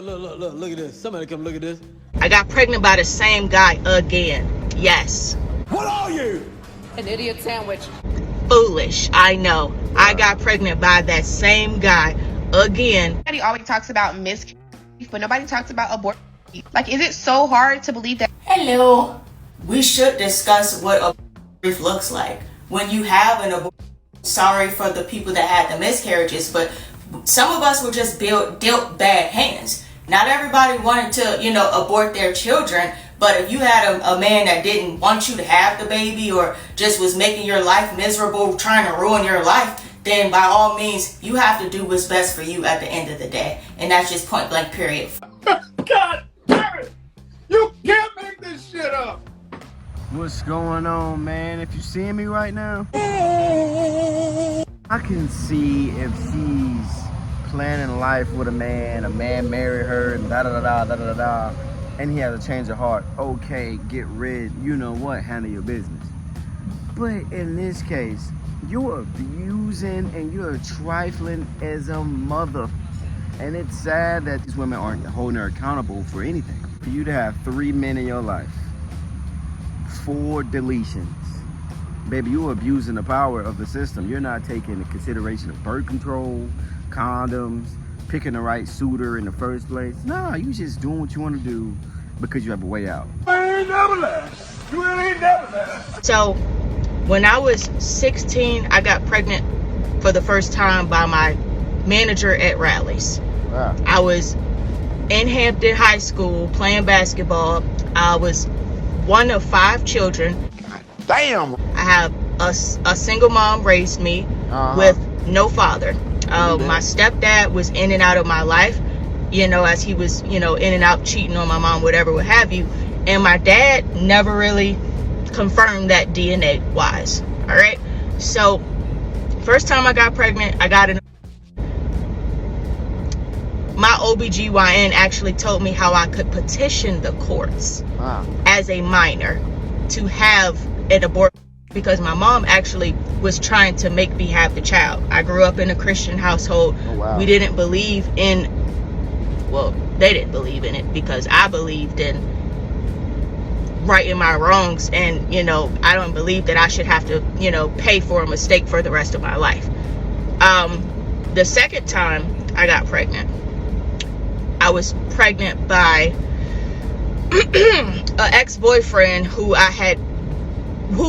Look at this. Somebody come look at this. I got pregnant by the same guy again. Yes. What are you? An idiot sandwich. Foolish, I know. I got pregnant by that same guy again. Everybody always talks about miscarriage, but nobody talks about abortion. Like, is it so hard to believe that? Hello. We should discuss what abortion looks like. When you have an abortion, sorry for the people that had the miscarriages, but some of us were just dealt bad hands. Not everybody wanted to, abort their children. But if you had a man that didn't want you to have the baby or just was making your life miserable, trying to ruin your life, then by all means, you have to do what's best for you at the end of the day. And that's just point blank, period. God damn it! You can't make this shit up! What's going on, man? If you see me right now, I can see if she's planning life with a man marry her and da-da-da-da, and he has a change of heart. Okay, get rid, you know what, handle your business. But in this case, you're abusing and you're trifling as a mother. And it's sad that these women aren't holding her accountable for anything. For you to have 3 men in your life, 4 deletions, baby, you're abusing the power of the system. You're not taking into consideration of birth control, condoms, picking the right suitor in the first place. Nah, you just doing what you want to do because you have a way out. I ain't never left. You really ain't never left. So when I was 16, I got pregnant for the first time by my manager at rallies. Wow. I was in Hampton High School playing basketball. I was one of 5 children. Damn. I have a single mom raised me with no father. My stepdad was in and out of my life, as he was, in and out cheating on my mom, whatever, what have you. And my dad never really confirmed that DNA wise. All right. So first time I got pregnant, I got my OBGYN actually told me how I could petition the courts as a minor to have an abortion, because my mom actually was trying to make me have the child. I grew up in a Christian household. Oh, wow. We didn't believe in, they didn't believe in it, because I believed in righting my wrongs, and I don't believe that I should have to pay for a mistake for the rest of my life. The second time I got pregnant, I was pregnant by an ex-boyfriend who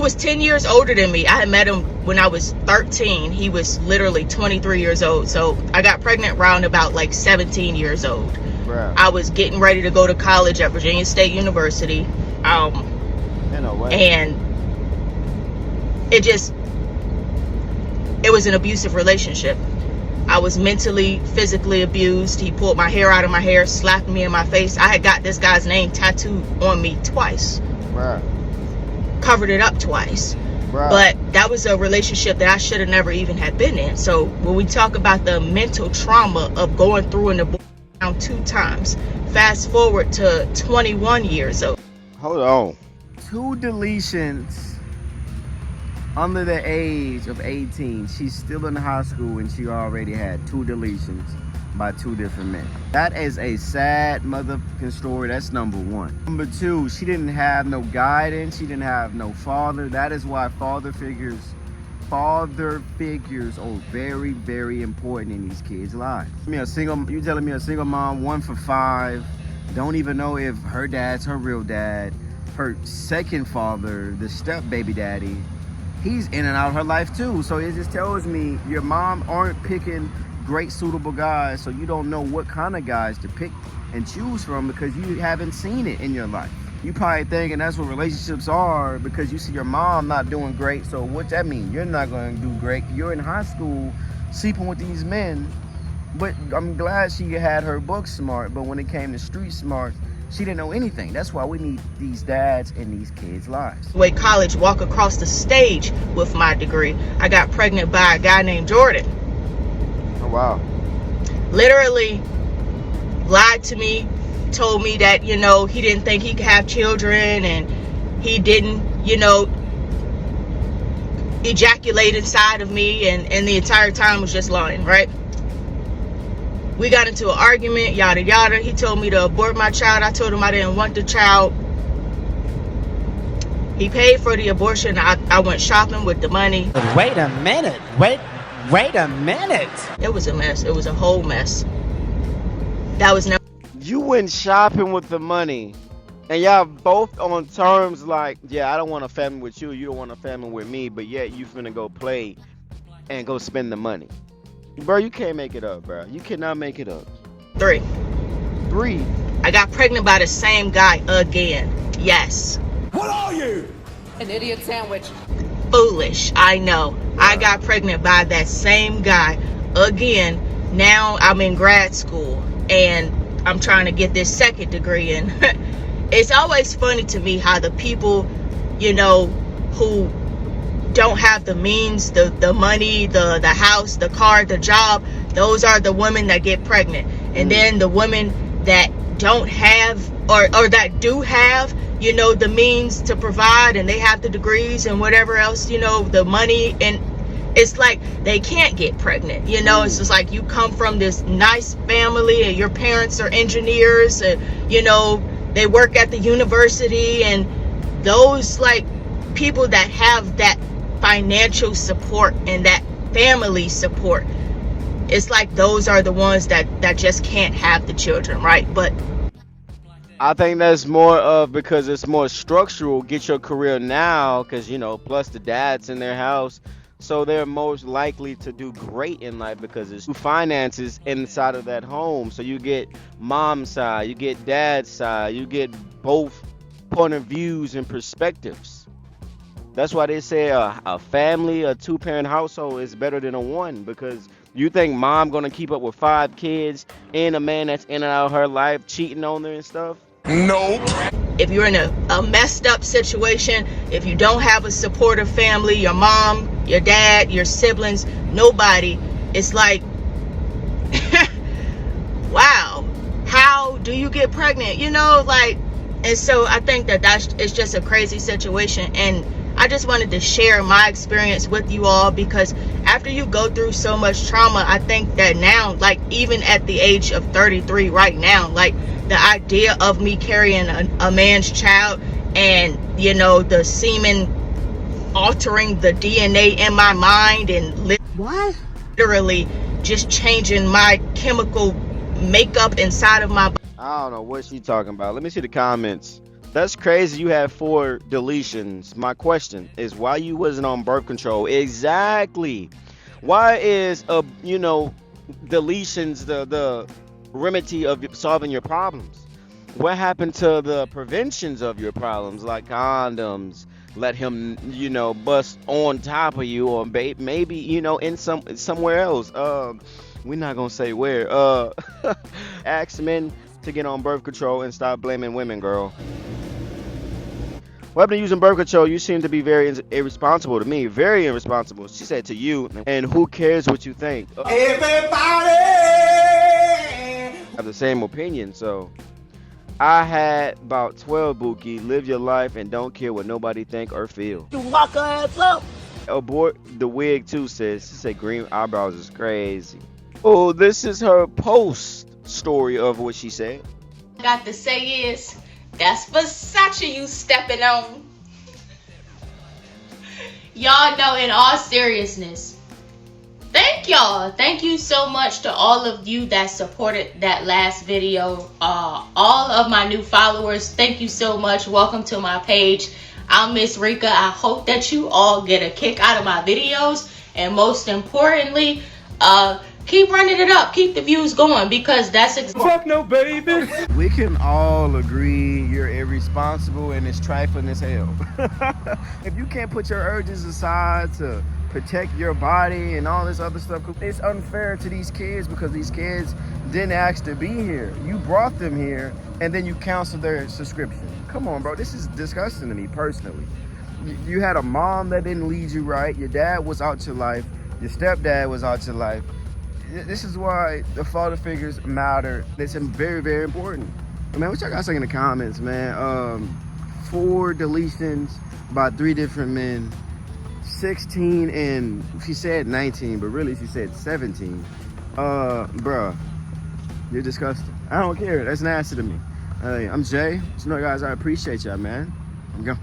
was 10 years older than me. I had met him when I was 13. He was literally 23 years old. So I got pregnant around about like 17 years old. Bruh. I was getting ready to go to college at Virginia State University. And it was an abusive relationship. I was mentally, physically abused. He pulled my hair out of my hair, slapped me in my face. I had got this guy's name tattooed on me twice. Bruh. Covered it up twice. Bruh. But that was a relationship that I should have never even had been in. So when we talk about the mental trauma of going through an abortion 2 times, fast forward to 21 years old. Hold on. 2 deletions under the age of 18. She's still in high school and she already had 2 deletions by 2 different men. That is a sad motherfucking story. That's number 1. Number 2, she didn't have no guidance. She didn't have no father. That is why father figures are very, very important in these kids' lives. You telling me a single mom, 1 for 5, don't even know if her dad's her real dad. Her second father, the step baby daddy, he's in and out of her life too. So it just tells me your mom aren't picking great suitable guys, so you don't know what kind of guys to pick and choose from because you haven't seen it in your life. You probably thinking that's what relationships are because you see your mom not doing great. So what that mean? You're not going to do great. You're in high school sleeping with these men. But I'm glad she had her book smart, but when it came to street smart, she didn't know anything. That's why we need these dads in these kids' lives. Wait, college, walk across the stage with my degree. I got pregnant by a guy named Jordan. Oh, wow. Literally lied to me, told me that, he didn't think he could have children, and he didn't, ejaculate inside of me, and the entire time was just lying, right? We got into an argument, yada yada. He told me to abort my child. I told him I didn't want the child. He paid for the abortion. I went shopping with the money. Wait a minute. Wait a minute. It was a mess. It was a whole mess. That was never. You went shopping with the money, and y'all both on terms like, yeah, I don't want a family with you, you don't want a family with me, but yet you finna go play and go spend the money. Bro, you can't make it up, bro. You cannot make it up. 3. I got pregnant by the same guy again. Yes. What are you? An idiot sandwich. Foolish, I know. I got pregnant by that same guy again. Now I'm in grad school and I'm trying to get this second degree in. It's always funny to me how the people, you know, who don't have the means, the money, the house, the car, the job, those are the women that get pregnant. And then the women that don't have or that do have, you know, the means to provide, and they have the degrees and whatever else, you know, the money, and it's like they can't get pregnant, you know. It's just like you come from this nice family and your parents are engineers and, you know, they work at the university, and those like people that have that financial support and that family support, it's like those are the ones that just can't have the children, right? But I think that's more of because it's more structural. Get your career now, because, you know, plus the dad's in their house, so they're most likely to do great in life because it's finances inside of that home. So you get mom's side, you get dad's side, you get both point of views and perspectives. That's why they say a family, a 2-parent household is better than a one, because you think mom gonna keep up with 5 kids and a man that's in and out of her life cheating on her and stuff? Nope. if you're in a messed up situation, if you don't have a supportive family, your mom, your dad, your siblings, nobody, it's like, wow, how do you get pregnant? You know, like, and so I think it's just a crazy situation. And I just wanted to share my experience with you all, because after you go through so much trauma, I think that now, like, even at the age of 33 right now, like, the idea of me carrying a man's child and, you know, the semen altering the DNA in my mind and literally just changing my chemical makeup inside of my body. I don't know what she's talking about. Let me see the comments. That's crazy. You had 4 deletions. My question is why you wasn't on birth control. Exactly. Why is deletions the remedy of solving your problems? What happened to the preventions of your problems, like condoms? Let him, bust on top of you, or maybe, in somewhere else. We're not gonna say where. Ask men to get on birth control and stop blaming women, girl. What happened to using birth control? You seem to be very irresponsible to me. Very irresponsible. She said to you, and who cares what you think? Everybody have the same opinion, so I had about 12, Buki. Live your life and don't care what nobody think or feel. You lock her ass up. Abort the wig too, sis. She said green eyebrows is crazy. Oh, this is her post story of what she said. I got to say is, that's Versace you stepping on. Y'all know, in all seriousness, thank y'all. Thank you so much to all of you that supported that last video. All of my new followers, thank you so much. Welcome to my page. I'm Miss Rika. I hope that you all get a kick out of my videos. And most importantly, keep running it up. Keep the views going, because that's fuck no baby. We can all agree you're irresponsible and it's trifling as hell. If you can't put your urges aside to protect your body and all this other stuff, it's unfair to these kids, because these kids didn't ask to be here. You brought them here and then you canceled their subscription. Come on, bro. This is disgusting to me personally. You had a mom that didn't lead you right. Your dad was out your life. Your stepdad was out your life. This is why the father figures matter. It's very, very important. Man, what y'all got to say in the comments, man? 4 deletions by 3 different men. 16 and she said 19, but really she said 17. Bruh, You're disgusting. I don't care. That's nasty to me. I'm Jay. So, guys, I appreciate y'all, man. I'm going.